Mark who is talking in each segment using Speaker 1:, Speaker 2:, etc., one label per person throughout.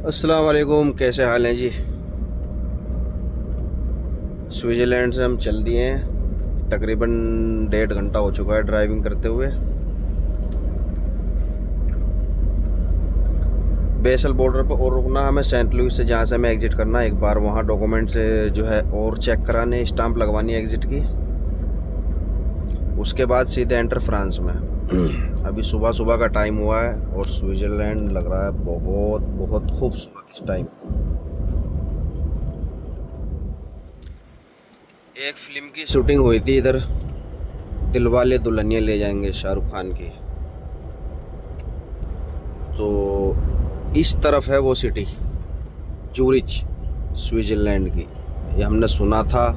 Speaker 1: अस्सलाम वालेकुम, कैसे हाल हैं जी। स्विट्ज़रलैंड से हम चल दिए हैं। तकरीबन 1.5 घंटा हो चुका है ड्राइविंग करते हुए। बेसल बॉर्डर पर और रुकना हमें, सेंट लुइस से जहाँ से हमें एग्ज़िट करना है। एक बार वहाँ डॉक्यूमेंट से जो है और चेक कराने, स्टांप लगवानी है एग्ज़िट की। उसके बाद सीधे एंटर फ्रांस में। अभी सुबह सुबह का टाइम हुआ है और स्विट्ज़रलैंड लग रहा है बहुत बहुत खूबसूरत इस टाइम। एक फिल्म की शूटिंग हुई थी इधर, दिलवाले दुल्हनिया ले जाएंगे, शाहरुख खान की। तो इस तरफ है वो सिटी, जूरिच, स्विट्ज़रलैंड की। ये हमने सुना था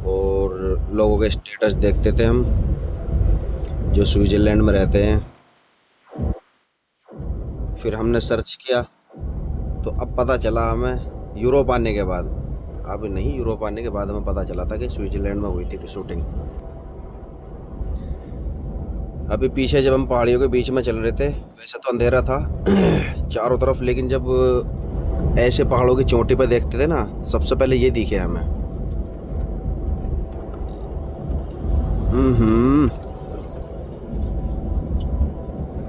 Speaker 1: और लोगों के स्टेटस देखते थे हम जो स्विट्ज़रलैंड में रहते हैं। फिर हमने सर्च किया तो अब पता चला हमें, यूरोप आने के बाद, अब नहीं, यूरोप आने के बाद हमें पता चला था कि स्विट्ज़रलैंड में हुई थी शूटिंग। अभी पीछे जब हम पहाड़ियों के बीच में चल रहे थे, वैसे तो अंधेरा था चारों तरफ, लेकिन जब ऐसे पहाड़ों की चोटी पर देखते थे ना, सबसे पहले ये दिखे हमें। हम्म।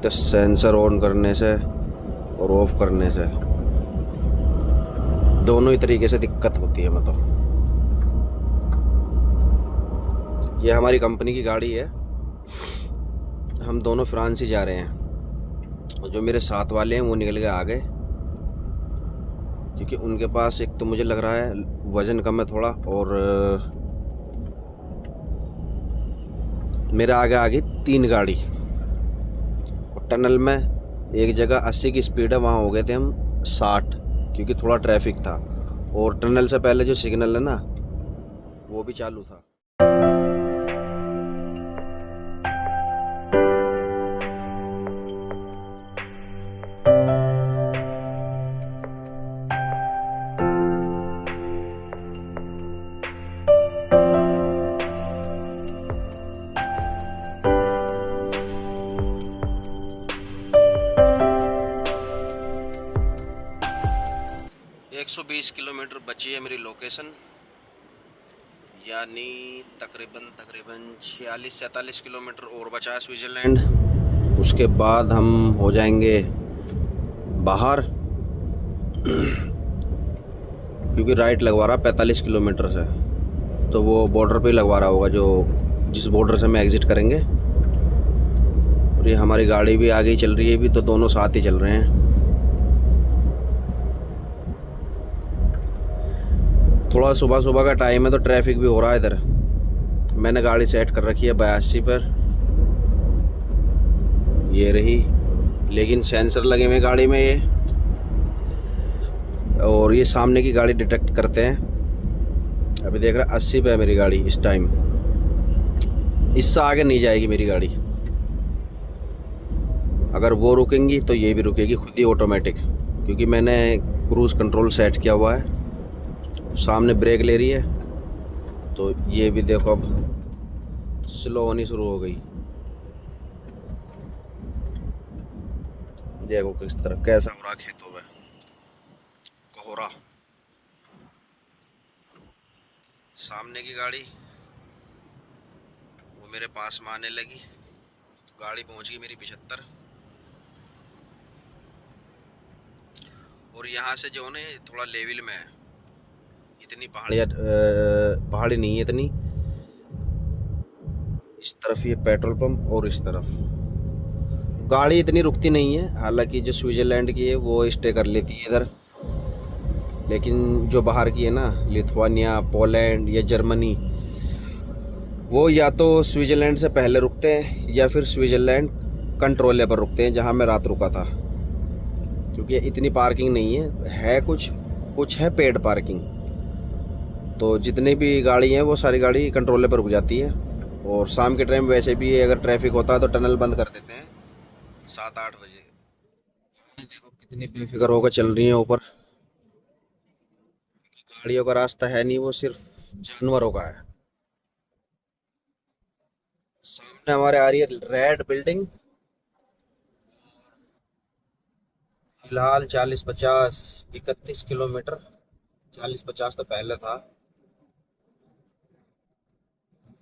Speaker 1: तो सेंसर ऑन करने से और ऑफ करने से दोनों ही तरीके से दिक्कत होती है। मतलब ये हमारी कंपनी की गाड़ी है, हम दोनों फ्रांस ही जा रहे हैं। और जो मेरे साथ वाले हैं वो निकल के आ गए, क्योंकि उनके पास एक तो मुझे लग रहा है वज़न कम है थोड़ा, और मेरे आगे आ गई 3 गाड़ी। और टनल में एक जगह 80 की स्पीड है, वहाँ हो गए थे हम 60, क्योंकि थोड़ा ट्रैफिक था। और टनल से पहले जो सिग्नल है ना, वो भी चालू था। 120 किलोमीटर बची है मेरी लोकेशन, यानी तकरीबन तकरीबन 46-47 किलोमीटर और बचा है स्विट्ज़रलैंड। उसके बाद हम हो जाएंगे बाहर, क्योंकि राइट लगवा रहा 45 किलोमीटर से, तो वो बॉर्डर पे ही लगवा रहा होगा, जो जिस बॉर्डर से हम एग्ज़िट करेंगे। और ये हमारी गाड़ी भी आगे ही चल रही है, भी तो दोनों साथ ही चल रहे हैं। थोड़ा सुबह सुबह का टाइम है तो ट्रैफिक भी हो रहा है इधर। मैंने गाड़ी सेट कर रखी है 82 पर, ये रही, लेकिन सेंसर लगे हुए गाड़ी में ये, और ये सामने की गाड़ी डिटेक्ट करते हैं। अभी देख रहा 80 पे है मेरी गाड़ी इस टाइम, इससे आगे नहीं जाएगी मेरी गाड़ी। अगर वो रुकेंगी तो ये भी रुकेगी खुद ही ऑटोमेटिक, क्योंकि मैंने क्रूज़ कंट्रोल सेट किया हुआ है। सामने ब्रेक ले रही है, तो ये भी देखो अब स्लो होनी शुरू हो गई। देखो किस तरह कैसा हो रहा खेतों में कोहरा। सामने की गाड़ी वो मेरे पास में आने लगी, गाड़ी पहुंच गई मेरी 75। और यहाँ से जो है ना, थोड़ा लेवल में है, इतनी पहाड़ी नहीं है इतनी। इस तरफ ये पेट्रोल पंप और इस तरफ गाड़ी इतनी रुकती नहीं है। हालांकि जो स्विट्ज़रलैंड की है वो स्टे कर लेती है इधर, लेकिन जो बाहर की है ना, लिथुआनिया, पोलैंड या जर्मनी, वो या तो स्विट्ज़रलैंड से पहले रुकते हैं या फिर स्विट्ज़रलैंड कंट्रोल पर रुकते हैं, जहाँ मैं रात रुका था। क्योंकि इतनी पार्किंग नहीं है कुछ कुछ है पेड पार्किंग, तो जितनी भी गाड़ी हैं वो सारी गाड़ी कंट्रोल पर रुक जाती है। और शाम के टाइम वैसे भी अगर ट्रैफिक होता है तो टनल बंद कर देते हैं 7-8 बजे। देखो कितनी बेफिक्र होकर चल रही है ऊपर, गाड़ियों का रास्ता है नहीं, वो सिर्फ जानवरों का है। सामने हमारे आ रही है रेड बिल्डिंग, फिलहाल 40-50, 31 किलोमीटर। 40-50 तो पहले था।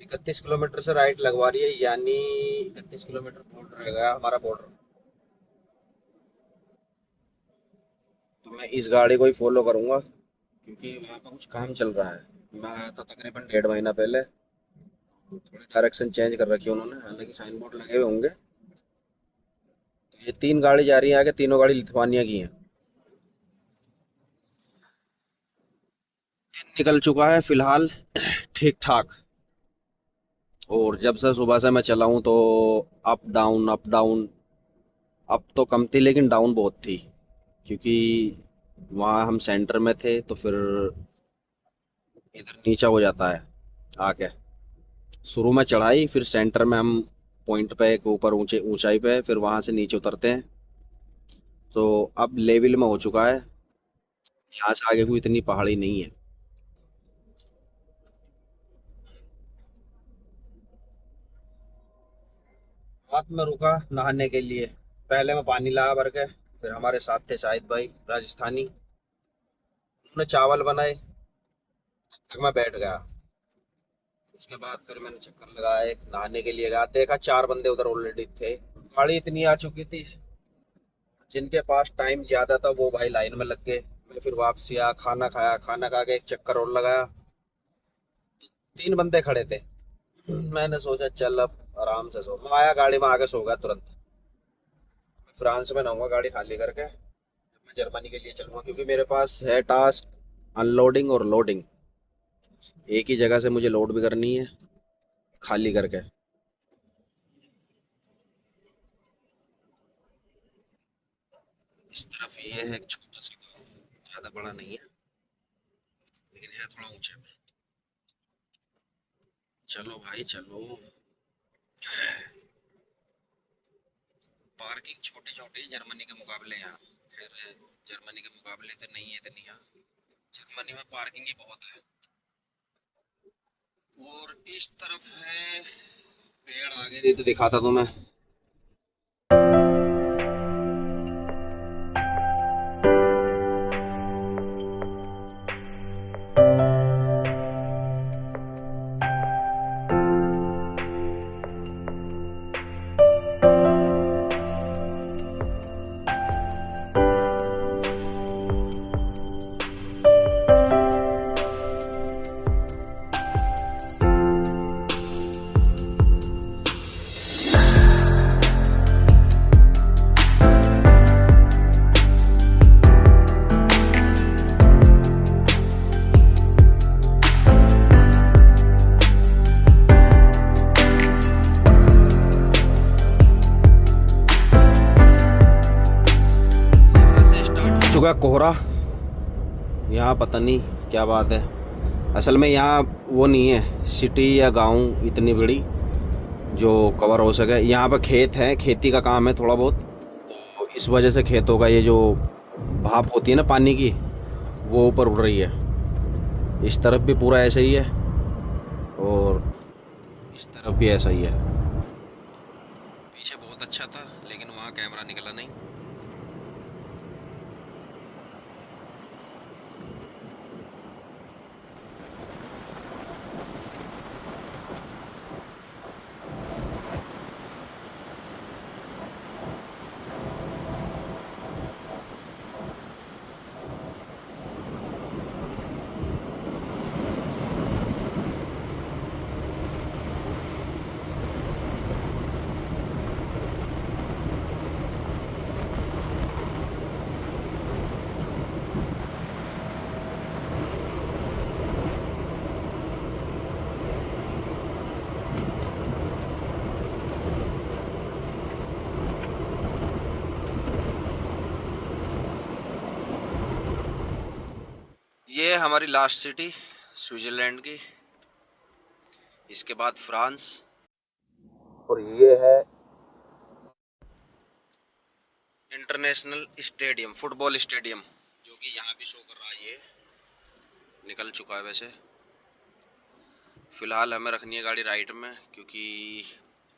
Speaker 1: 31 किलोमीटर से राइट लगवा रही है, यानी 31 किलोमीटर बॉर्डर रहेगा हमारा बॉर्डर। तो मैं इस गाड़ी को ही फॉलो करूंगा, क्योंकि वहाँ पर कुछ काम चल रहा है। मैं आया था तकरीबन 1.5 महीना पहले। थोड़ी डायरेक्शन चेंज कर रखी है उन्होंने, हालांकि साइन बोर्ड लगे हुए होंगे। तो ये 3 गाड़ी जा रही है आगे, तीनों गाड़ी लिथुआनिया की हैं। दिन निकल चुका है फिलहाल, ठीक ठाक। और जब से सुबह से मैं चला हूँ तो up down up down. Up तो कम थी लेकिन डाउन बहुत थी, क्योंकि वहाँ हम सेंटर में थे तो फिर इधर नीचा हो जाता है आके। शुरू में चढ़ाई, फिर सेंटर में हम पॉइंट पे एक ऊपर ऊंचे ऊंचाई पे, फिर वहाँ से नीचे उतरते हैं। तो अब लेवल में हो चुका है, यहाँ से आगे कोई इतनी पहाड़ी नहीं है। रात में रुका नहाने के लिए। पहले मैं पानी लाया भर के, फिर हमारे साथ थे शाहिद भाई राजस्थानी, उन्होंने चावल बनाए। तब तक मैं बैठ गया। उसके बाद फिर मैंने चक्कर लगाया, एक नहाने के लिए गया, देखा 4 बंदे उधर ऑलरेडी थे। गाड़ी इतनी आ चुकी थी, जिनके पास टाइम ज्यादा था वो भाई लाइन में लग गए। मैं फिर वापसी आया, खाना खाया, खाना खा के एक चक्कर और लगाया। 3 बंदे खड़े थे। मैंने सोचा चल अब आराम से सो, मैं आया गाड़ी में आके सो गया तुरंत। फ्रांस में नहाऊंगा गाड़ी खाली करके, जब मैं जर्मनी के लिए चलूंगा, क्योंकि मेरे पास है टास्क अनलोडिंग और लोडिंग। एक ही जगह से मुझे लोड भी करनी है, खाली करके। इस तरफ ये है एक छोटा सा गाँव, ज्यादा बड़ा नहीं है, लेकिन है थोड़ा ऊंचे में। चलो भाई चलो। पार्किंग छोटी छोटी जर्मनी के मुकाबले यहाँ। खैर, जर्मनी के मुकाबले तो नहीं है इतनी यहाँ। जर्मनी में पार्किंग ही बहुत है। और इस तरफ है पेड़, आगे नहीं तो दिखाता तुम्हें। चुका कोहरा, यहाँ पता नहीं क्या बात है। असल में यहाँ वो नहीं है सिटी या गांव इतनी बड़ी जो कवर हो सके। यहाँ पर खेत है, खेती का काम है थोड़ा बहुत, तो इस वजह से खेतों का ये जो भाप होती है ना पानी की, वो ऊपर उड़ रही है। इस तरफ भी पूरा ऐसा ही है और इस तरफ भी ऐसा ही है। पीछे बहुत अच्छा था लेकिन वहाँ कैमरा निकला नहीं। ये हमारी लास्ट सिटी स्विट्जरलैंड की, इसके बाद फ्रांस, और ये है इंटरनेशनल स्टेडियम, फुटबॉल स्टेडियम, जो कि यहाँ भी शो कर रहा है। ये निकल चुका है वैसे। फिलहाल हमें रखनी है गाड़ी राइट में, क्योंकि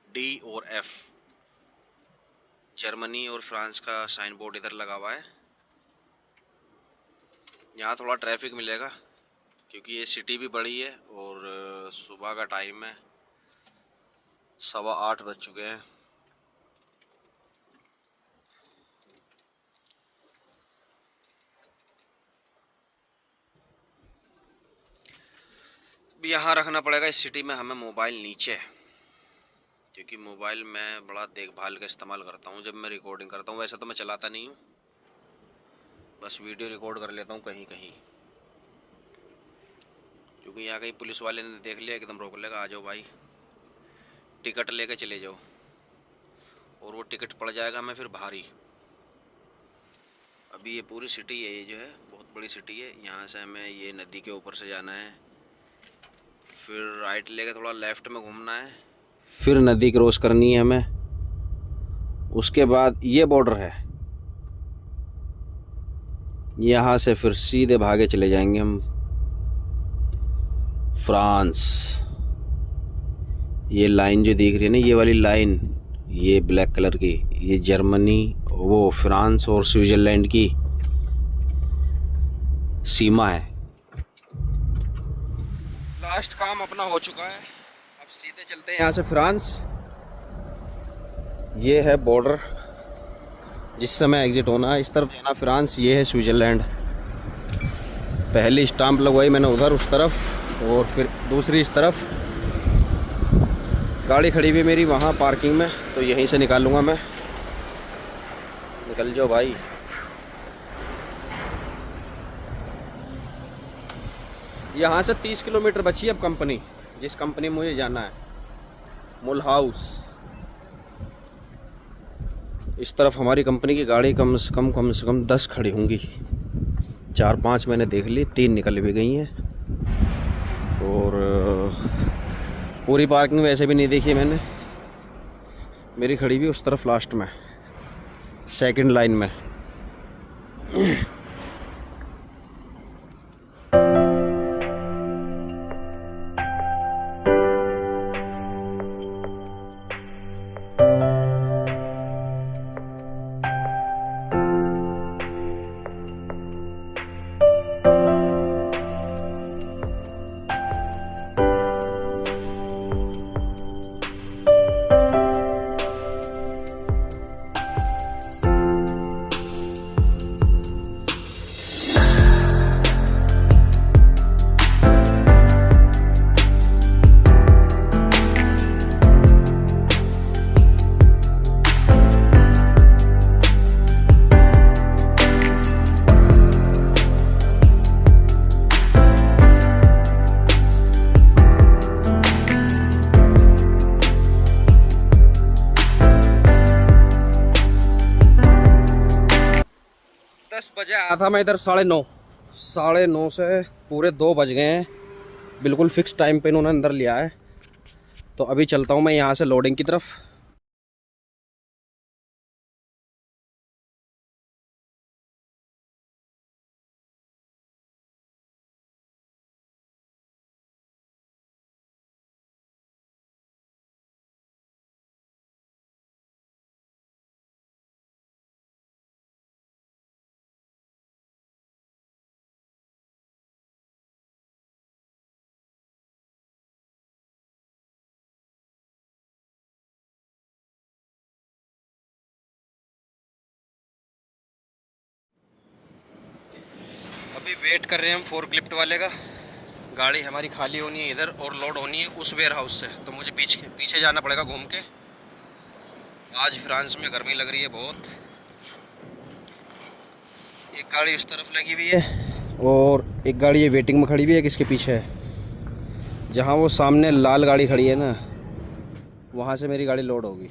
Speaker 1: डी और एफ, जर्मनी और फ्रांस का साइन बोर्ड इधर लगा हुआ है। यहाँ थोड़ा ट्रैफिक मिलेगा क्योंकि ये सिटी भी बड़ी है और सुबह का टाइम है, 8:15 बज चुके हैं। यहाँ रखना पड़ेगा इस सिटी में हमें मोबाइल नीचे, क्योंकि मोबाइल मैं बड़ा देखभाल का इस्तेमाल करता हूँ जब मैं रिकॉर्डिंग करता हूँ। वैसे तो मैं चलाता नहीं हूँ, बस वीडियो रिकॉर्ड कर लेता हूँ कहीं कहीं, क्योंकि यहाँ कहीं पुलिस वाले ने देख लिया एकदम रोक लेगा, आ जाओ भाई टिकट लेके चले जाओ, और वो टिकट पड़ जाएगा हमें फिर भारी। अभी ये पूरी सिटी है, ये जो है बहुत बड़ी सिटी है। यहाँ से हमें ये नदी के ऊपर से जाना है, फिर राइट लेके थोड़ा लेफ्ट में घूमना है, फिर नदी क्रॉस करनी है हमें। उसके बाद ये बॉर्डर है, यहाँ से फिर सीधे भागे चले जाएंगे हम फ्रांस। ये लाइन जो दिख रही है ना, ये वाली लाइन, ये ब्लैक कलर की, ये जर्मनी, वो फ्रांस और स्विट्ज़रलैंड की सीमा है। लास्ट काम अपना हो चुका है, अब सीधे चलते हैं यहाँ से फ्रांस। ये है बॉर्डर जिस समय एग्जिट होना है, इस तरफ जाना फ्रांस, ये है स्विट्ज़रलैंड। पहली स्टाम्प लगवाई मैंने उधर उस तरफ, और फिर दूसरी इस तरफ। गाड़ी खड़ी हुई मेरी वहाँ पार्किंग में, तो यहीं से निकालूँगा मैं। निकल जाओ भाई। यहाँ से 30 किलोमीटर बची अब कंपनी, जिस कंपनी में मुझे जाना है, मुलहाउस। इस तरफ हमारी कंपनी की गाड़ी कम से कम 10 खड़ी होंगी। 4-5 मैंने देख ली, 3 निकल भी गई हैं, और पूरी पार्किंग वैसे भी नहीं देखी मैंने। मेरी खड़ी हुई उस तरफ लास्ट में, सेकंड लाइन में। बजे आया था मैं इधर 9:30 से पूरे 2 बज गए हैं। बिल्कुल फिक्स टाइम पे इन्होंने अंदर लिया है। तो अभी चलता हूँ मैं यहाँ से लोडिंग की तरफ। अभी वेट कर रहे हैं हम फोर्कलिफ्ट वाले का। गाड़ी हमारी खाली होनी है इधर और लोड होनी है उस वेयर हाउस से, तो मुझे पीछे जाना पड़ेगा घूम के। आज फ्रांस में गर्मी लग रही है बहुत। एक गाड़ी उस तरफ लगी हुई है और एक गाड़ी ये वेटिंग में खड़ी हुई है, किसके पीछे है, जहाँ वो सामने लाल गाड़ी खड़ी है ना, वहाँ से मेरी गाड़ी लोड होगी।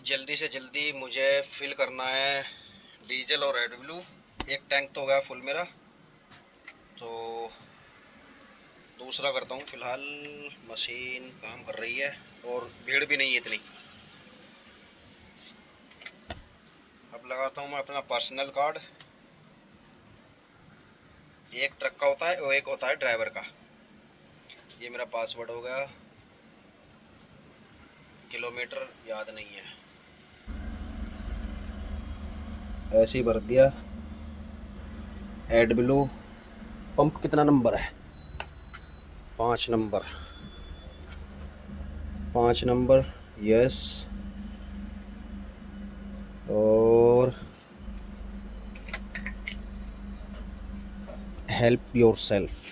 Speaker 1: जल्दी से जल्दी मुझे फिल करना है डीजल और एडब्ल्यू। एक टैंक तो हो गया फुल मेरा, तो दूसरा करता हूँ। फ़िलहाल मशीन काम कर रही है और भीड़ भी नहीं है इतनी। लगाता हूँ मैं अपना पर्सनल कार्ड। एक ट्रक का होता है और एक होता है ड्राइवर का। ये मेरा पासवर्ड हो गया, किलोमीटर याद नहीं है, ऐसे ही भर दिया। Add below. पंप कितना नंबर है? 5 नंबर। 5 number, yes. और हेल्प योर सेल्फ।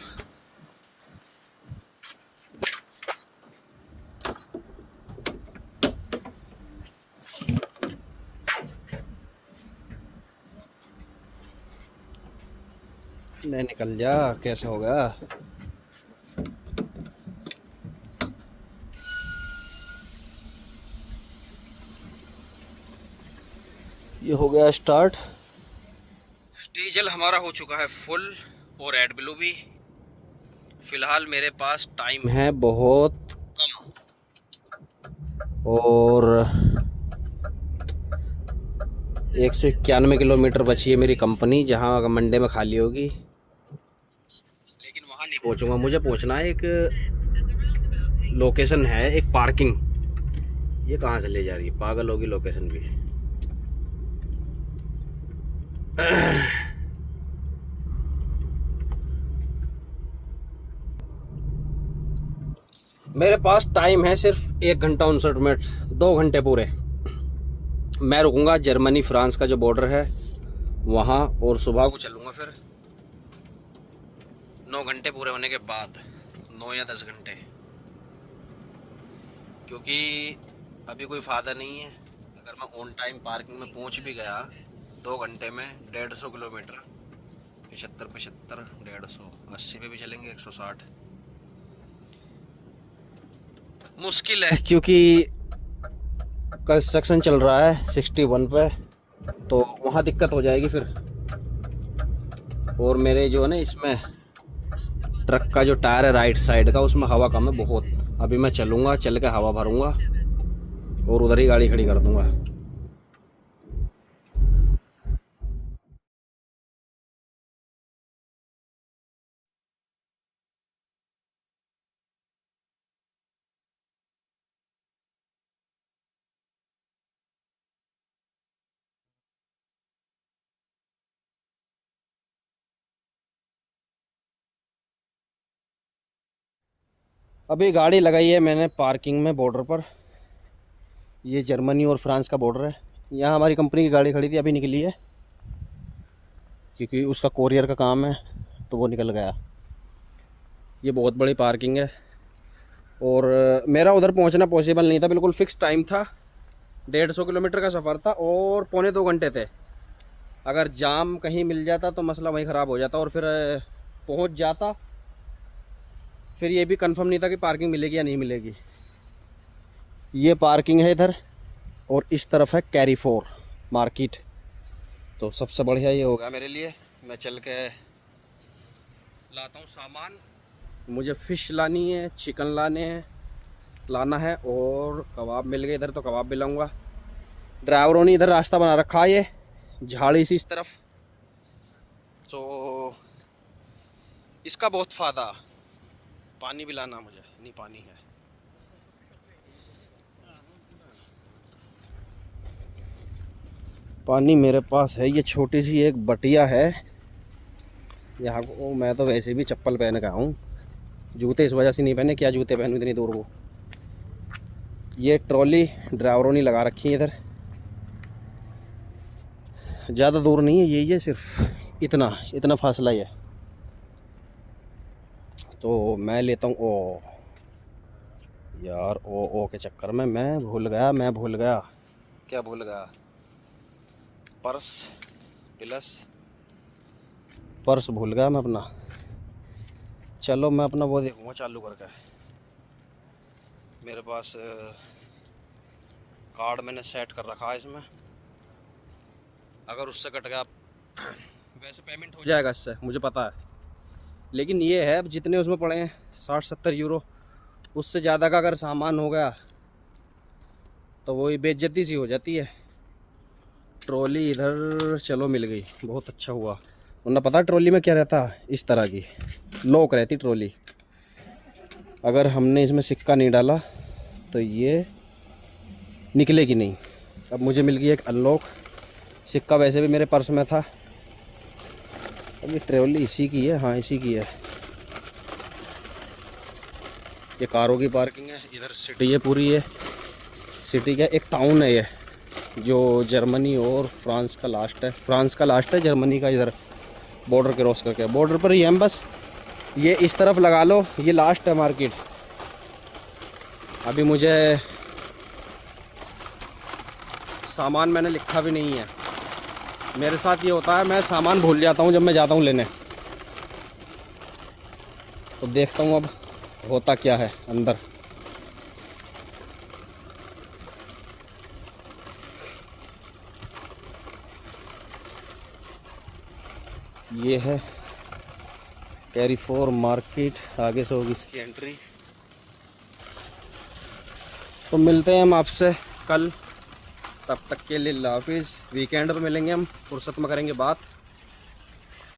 Speaker 1: नहीं निकल जा, कैसे होगा? ये हो गया स्टार्ट। डीजल हमारा हो चुका है फुल और एड ब्लू भी। फिलहाल मेरे पास टाइम है बहुत कम और 191 किलोमीटर बची है मेरी कंपनी, जहाँ मंडे में खाली होगी। लेकिन वहाँ नहीं पहुँचूँगा, मुझे पहुँचना है एक लोकेशन है, एक पार्किंग। ये कहाँ से ले जा रही है, पागल होगी लोकेशन भी। मेरे पास टाइम है सिर्फ 1 घंटा 59 मिनट, 2 घंटे पूरे। मैं रुकूंगा जर्मनी फ्रांस का जो बॉर्डर है वहाँ, और सुबह को चलूँगा फिर 9 घंटे पूरे होने के बाद, 9 या 10 घंटे। क्योंकि अभी कोई फ़ायदा नहीं है अगर मैं ऑन टाइम पार्किंग में पहुँच भी गया 2 घंटे में 150 किलोमीटर, 75 150, 80 पे भी चलेंगे, 160 मुश्किल है। क्योंकि कंस्ट्रक्शन चल रहा है 61 पे, तो वहाँ दिक्कत हो जाएगी फिर। और मेरे जो है ना इसमें ट्रक का जो टायर है राइट साइड का, उसमें हवा कम है बहुत। अभी मैं चलूँगा, चल के हवा भरूँगा और उधर ही गाड़ी खड़ी कर दूँगा। अभी गाड़ी लगाई है मैंने पार्किंग में बॉर्डर पर। ये जर्मनी और फ्रांस का बॉर्डर है। यहाँ हमारी कंपनी की गाड़ी खड़ी थी, अभी निकली है क्योंकि उसका कोरियर का काम है, तो वो निकल गया। ये बहुत बड़ी पार्किंग है और मेरा उधर पहुँचना पॉसिबल नहीं था, बिल्कुल फिक्स टाइम था। 150 किलोमीटर का सफ़र था और पौने 2 घंटे थे। अगर जाम कहीं मिल जाता तो मसला वहीं ख़राब हो जाता और फिर पहुँच जाता। फिर ये भी कंफर्म नहीं था कि पार्किंग मिलेगी या नहीं मिलेगी। ये पार्किंग है इधर और इस तरफ है कैरीफोर मार्केट। तो सबसे बढ़िया ये होगा मेरे लिए, मैं चल के लाता हूँ सामान। मुझे फ़िश लानी है, चिकन लाना है और कबाब मिल गए इधर तो कबाब भी लाऊंगा। ड्राइवरों ने इधर रास्ता बना रखा है, ये झाड़ी सी इस तरफ, तो इसका बहुत फ़ायदा। पानी भी लाना मुझे, नहीं पानी है। पानी मेरे पास है, ये छोटी सी एक बटिया है। यहाँ को मैं तो वैसे भी चप्पल पहन के आऊँ, जूते इस वजह से नहीं पहने, क्या जूते पहनूँ इतनी दूर को। ये ट्रॉली ड्राइवरों ने लगा रखी है इधर, ज़्यादा दूर नहीं है, यही है सिर्फ इतना फासला ही है। तो मैं लेता हूँ ओ यार, ओ के चक्कर में मैं भूल गया क्या भूल गया, पर्स भूल गया मैं अपना। चलो मैं अपना वो देखूँगा चालू करके। मेरे पास कार्ड मैंने सेट कर रखा है इसमें, अगर उससे कट गया वैसे पेमेंट हो जाएगा इससे, मुझे पता है। लेकिन ये है अब जितने उसमें पड़े हैं 60-70 यूरो, उससे ज़्यादा का अगर सामान हो गया तो वही बेइज्जती सी हो जाती है। ट्रॉली इधर चलो मिल गई, बहुत अच्छा हुआ। वरना पता ट्रॉली में क्या रहता, इस तरह की लॉक रहती ट्रॉली। अगर हमने इसमें सिक्का नहीं डाला तो ये निकलेगी नहीं। अब मुझे मिल गई एक अनलॉक। सिक्का वैसे भी मेरे पर्स में था। अब ये ट्रॉली इसी की है, हाँ इसी की है। ये कारों की पार्किंग है, इधर सिटी है पूरी। है सिटी का एक टाउन है ये, जो जर्मनी और फ्रांस का लास्ट है। फ्रांस का लास्ट है, जर्मनी का इधर बॉर्डर क्रॉस करके। बॉर्डर पर ही हम बस, ये इस तरफ लगा लो, ये लास्ट है मार्केट। अभी मुझे सामान मैंने लिखा भी नहीं है। मेरे साथ ये होता है, मैं सामान भूल जाता हूँ जब मैं जाता हूँ लेने। तो देखता हूँ अब होता क्या है अंदर। ये है कैरीफोर मार्केट, आगे से होगी इसकी एंट्री। तो मिलते हैं हम आपसे कल, तब तक के लिए अल्लाह हाफिज़। वीकेंड पर मिलेंगे हम, फुर्सत में करेंगे बात।